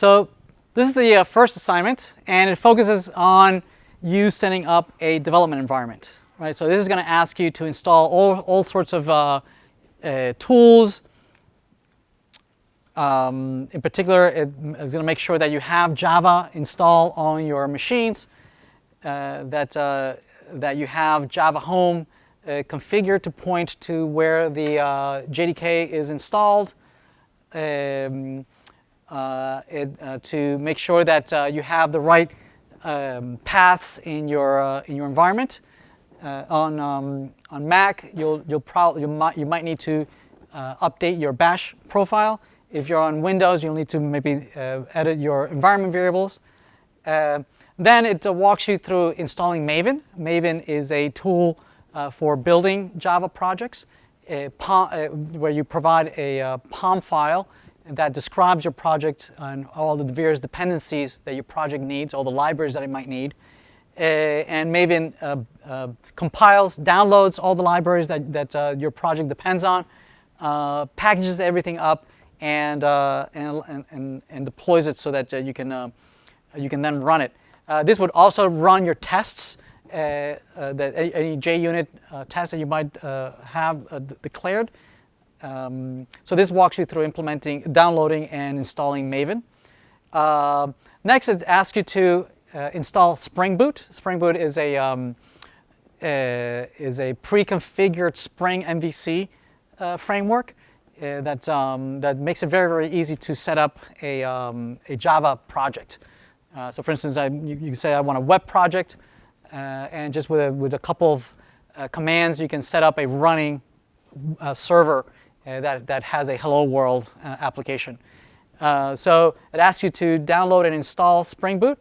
So this is the first assignment, and it focuses on you setting up a development environment, right? So this is going to ask you to install all sorts of tools. In particular, it's going to make sure that you have Java installed on your machines, that you have Java Home configured to point to where the JDK is installed, to make sure that you have the right paths in your environment. On Mac, you might need to update your bash profile. If you're on Windows, you'll need to maybe edit your environment variables. Then it walks you through installing Maven. Maven is a tool for building Java projects, where you provide a POM file that describes your project and all the various dependencies that your project needs, all the libraries that it might need. And Maven compiles, downloads all the libraries that your project depends on, packages everything up, and deploys it so that you can then run it. This would also run your tests, any JUnit tests that you might have declared. So this walks you through downloading and installing Maven. Next, it asks you to install Spring Boot. Spring Boot is a pre-configured Spring MVC framework that makes it very, very easy to set up a Java project. So for instance, you can say I want a web project, and just with a couple of commands, you can set up a running server that has a Hello World application. So it asks you to download and install Spring Boot.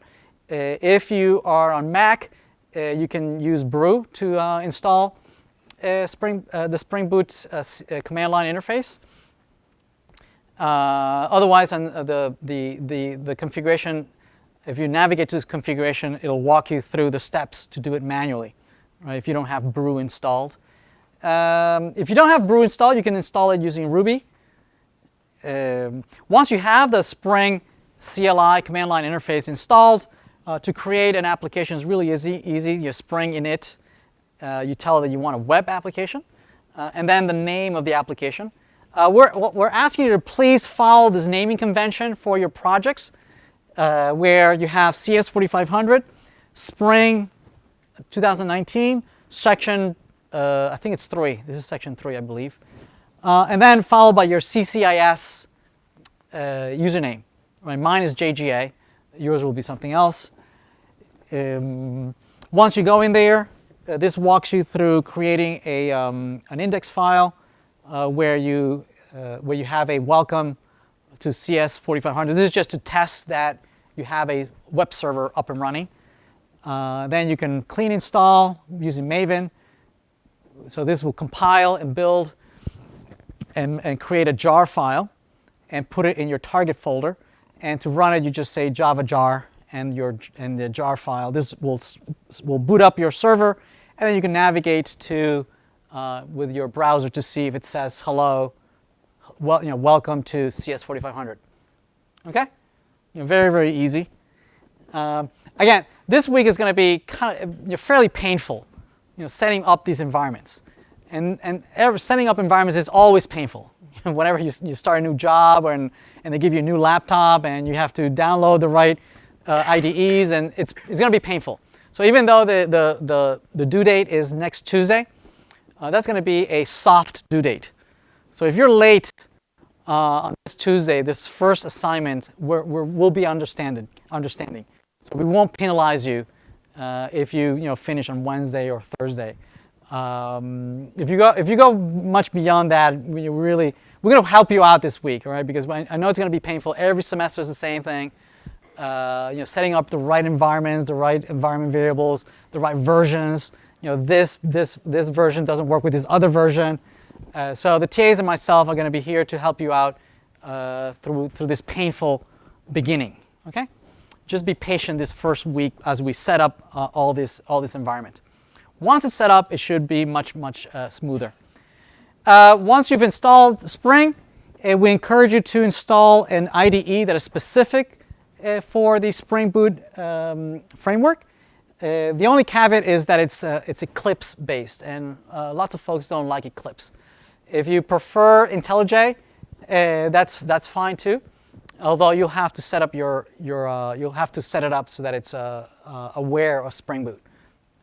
If you are on Mac, you can use brew to install the Spring Boot command line interface. Otherwise, on the configuration, if you navigate to this configuration, it'll walk you through the steps to do it manually, right? If you don't have brew installed. If you don't have brew installed, you can install it using Ruby. Once you have the Spring CLI command line interface installed, to create an application is really easy. You Spring init, you tell it that you want a web application, and then the name of the application. We're asking you to please follow this naming convention for your projects, where you have CS4500, Spring 2019, section, I think it's 3. This is section 3, I believe. And then followed by your CCIS username. Right? Mine is JGA. Yours will be something else. Once you go in there, this walks you through creating an index file where you have a welcome to CS4500. This is just to test that you have a web server up and running. Then you can clean install using Maven. So this will compile and build and create a jar file and put it in your target folder. And to run it, you just say java jar and the jar file. This will boot up your server, and then you can navigate to with your browser to see if it says hello, welcome to CS4500. Okay, very, very easy. Again, this week is going to be kind of fairly painful, setting up these environments, and setting up environments is always painful. Whenever you start a new job and they give you a new laptop and you have to download the right IDEs, and it's going to be painful. So even though the due date is next Tuesday, that's going to be a soft due date. So if you're late on this Tuesday, this first assignment, we'll be understanding. So we won't penalize you if you finish on Wednesday or Thursday. If you go much beyond that, we're going to help you out this week, all right? Because I know it's going to be painful. Every semester is the same thing. Setting up the right environments, the right environment variables, the right versions. This version doesn't work with this other version. So the TAs and myself are going to be here to help you out through this painful beginning. Okay? Just be patient this first week as we set up all this environment. Once it's set up, it should be much smoother. Once you've installed Spring, we encourage you to install an IDE that is specific for the Spring Boot framework. The only caveat is that it's Eclipse based, and lots of folks don't like Eclipse. If you prefer IntelliJ, that's fine too. Although you'll have to set up you'll have to set it up so that it's aware of Spring Boot.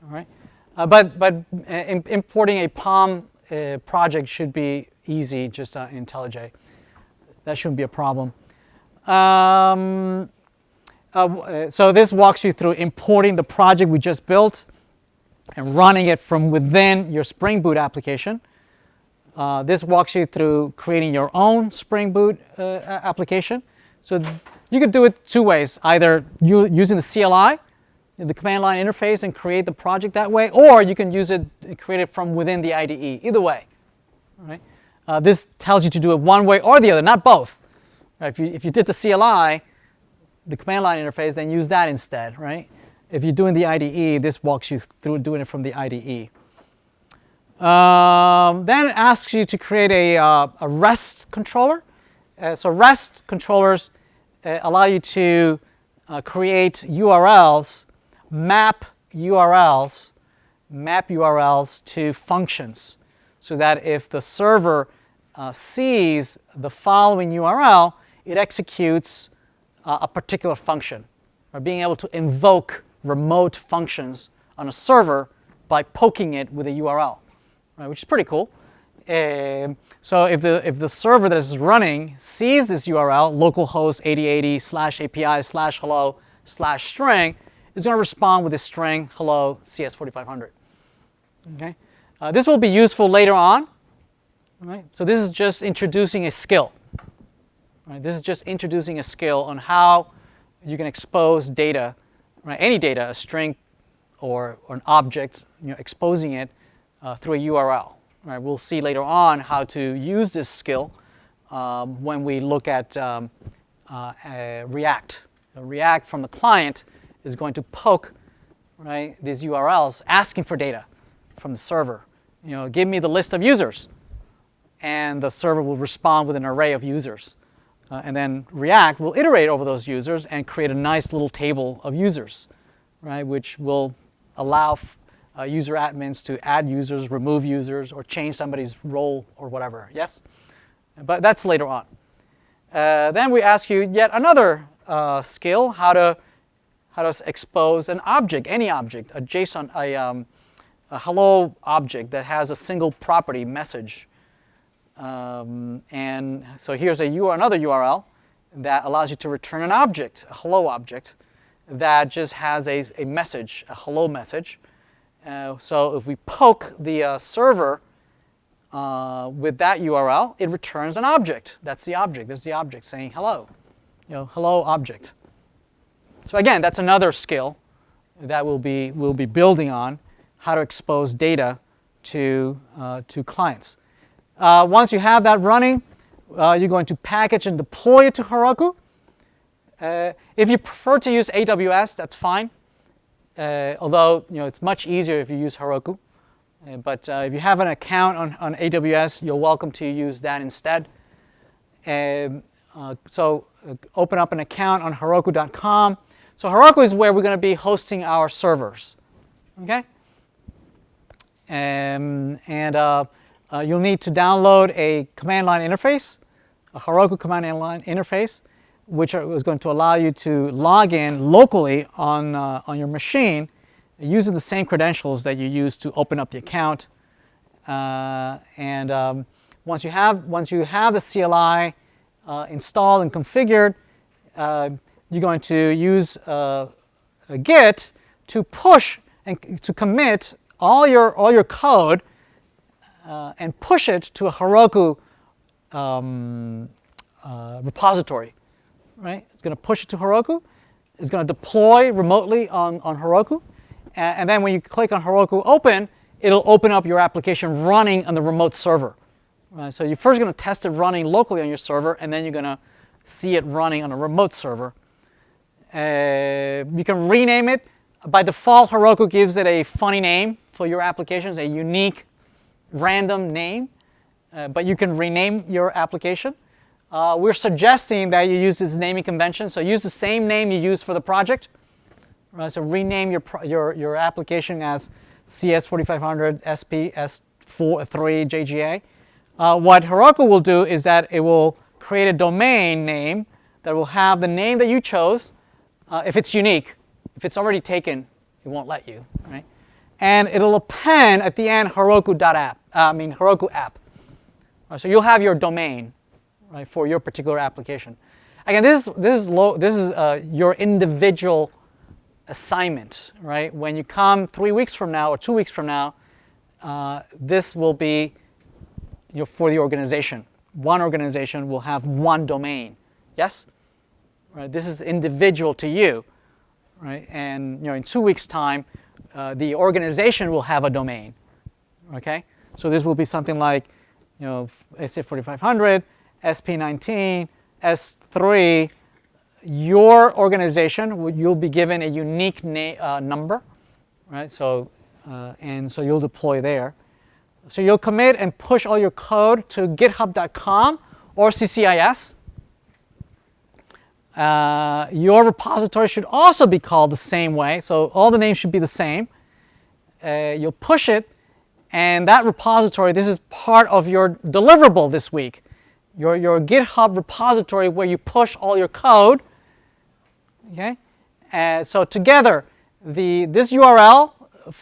All right, but importing a POM project should be easy just in IntelliJ. That shouldn't be a problem. So this walks you through importing the project we just built and running it from within your Spring Boot application. This walks you through creating your own Spring Boot application. So you could do it two ways, either using the CLI, the command line interface, and create the project that way, or you can use it, create it from within the IDE, either way. All right? This tells you to do it one way or the other, not both. Right? If you did the CLI, the command line interface, then use that instead, right? If you're doing the IDE, this walks you through doing it from the IDE. Then it asks you to create a REST controller. So REST controllers allow you to create URLs, map URLs to functions, so that if the server sees the following URL, it executes a particular function, or being able to invoke remote functions on a server by poking it with a URL, right, which is pretty cool. So if the server that is running sees this URL, localhost 8080/API/hello/string, it's going to respond with the string hello CS4500. Okay, this will be useful later on. Right? So this is just introducing a skill. Right? This is just introducing a skill on how you can expose data, right? Any data, a string or an object, exposing it through a URL. Right? We'll see later on how to use this skill when we look at React. React from the client is going to poke, right, these URLs asking for data from the server. Give me the list of users, and the server will respond with an array of users. And then React will iterate over those users and create a nice little table of users, right, which will allow user admins to add users, remove users, or change somebody's role or whatever. Yes? But that's later on. Then we ask you yet another skill, how to expose an object, any object, a JSON, a hello object that has a single property message. And so here's another URL that allows you to return an object, a hello object, that just has a message, a hello message. So if we poke the server with that URL, it returns an object. That's the object. There's the object saying hello, hello object. So again, that's another skill that we'll be building on, how to expose data to clients. Once you have that running, you're going to package and deploy it to Heroku. If you prefer to use AWS, that's fine. Although it's much easier if you use Heroku. But if you have an account on AWS, you're welcome to use that instead. So open up an account on Heroku.com. So Heroku is where we're going to be hosting our servers. Okay? You'll need to download a command line interface, a Heroku command line interface, which is going to allow you to log in locally on your machine using the same credentials that you use to open up the account. Once you have the CLI installed and configured, you're going to use a Git to push and to commit all your code and push it to a Heroku repository. Right? It's going to push it to Heroku. It's going to deploy remotely on Heroku. And then when you click on Heroku Open, it'll open up your application running on the remote server. Right? So you're first going to test it running locally on your server, and then you're going to see it running on a remote server. You can rename it. By default, Heroku gives it a funny name for your applications, a unique random name. But you can rename your application. We're suggesting that you use this naming convention. So use the same name you use for the project. Right? So rename your application as CS4500 SP S43 JGA. What Heroku will do is that it will create a domain name that will have the name that you chose. If it's unique, if it's already taken, it won't let you. Right? And it'll append at the end Heroku app. So you'll have your domain, right, for your particular application. Again, this is your individual assignment, right? When you come 3 weeks from now or 2 weeks from now, this will be for the organization. One organization will have one domain. Yes? Right? This is individual to you, right? And in 2 weeks' time, the organization will have a domain. Okay? So this will be something like, SA4500, SP19, S3. Your organization, you'll be given a unique number, right? So, so you'll deploy there. So you'll commit and push all your code to github.com or CCIS. Your repository should also be called the same way, so all the names should be the same. You'll push it, and that repository, this is part of your deliverable this week. Your GitHub repository where you push all your code. Okay, so together, this URL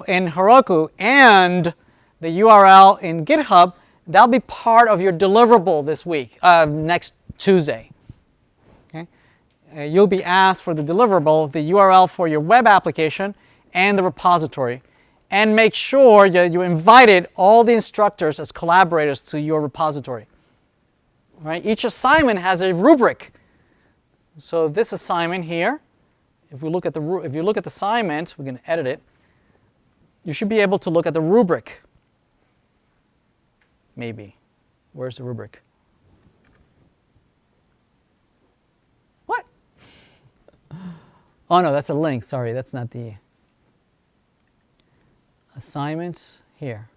in Heroku and the URL in GitHub, that'll be part of your deliverable this week, next Tuesday. Okay, you'll be asked for the deliverable, the URL for your web application and the repository, and make sure that you invited all the instructors as collaborators to your repository. Right? Each assignment has a rubric. So this assignment here, if you look at the assignment, we can edit it. You should be able to look at the rubric. Maybe. Where's the rubric? What? Oh no, that's a link. Sorry, that's not the assignments here.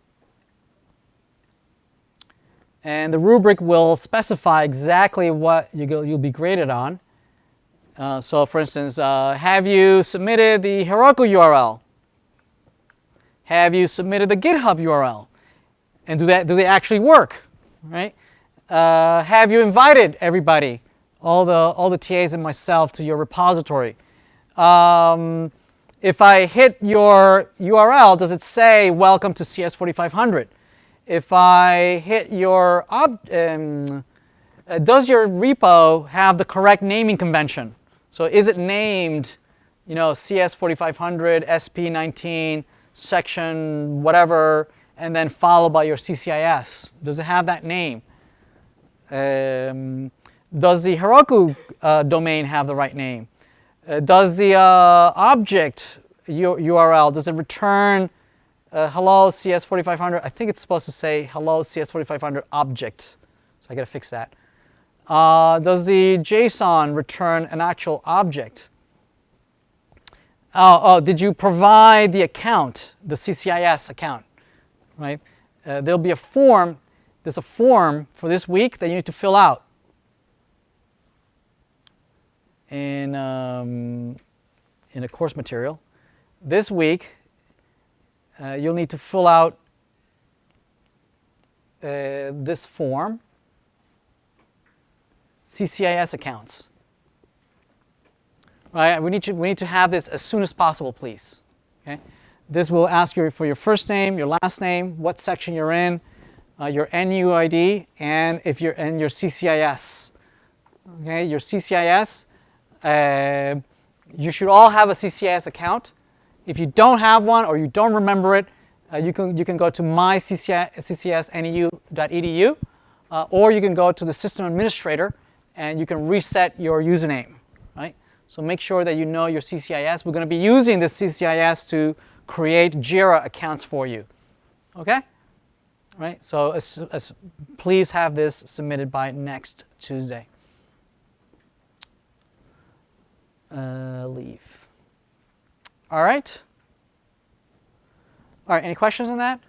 And the rubric will specify exactly what you'll be graded on. So for instance, have you submitted the Heroku URL? Have you submitted the GitHub URL? And do they actually work? Right? Have you invited everybody, all the TAs and myself, to your repository? If I hit your URL, does it say welcome to CS4500? If I hit your does your repo have the correct naming convention? So is it named, CS4500 SP19 section whatever, and then followed by your CCIS? Does it have that name? Does the Heroku domain have the right name? Does the object URL, does it return hello CS4500? I think it's supposed to say hello CS4500 object. So I got to fix that. Does the JSON return an actual object? Did you provide the account, the CCIS account? Right? There'll be a form. There's a form for this week that you need to fill out in a course material. This week, you'll need to fill out this form, CCIS accounts. Right? We need to have this as soon as possible, please. Okay? This will ask you for your first name, your last name, what section you're in, your NUID, and your CCIS. Okay? Your CCIS. You should all have a CCIS account. If you don't have one or you don't remember it, you can go to myccsneu.edu, or you can go to the system administrator and you can reset your username. Right? So make sure that you know your CCIS. We're going to be using this CCIS to create Jira accounts for you. Okay? Right? So please have this submitted by next Tuesday. Leave. All right. All right. Any questions on that?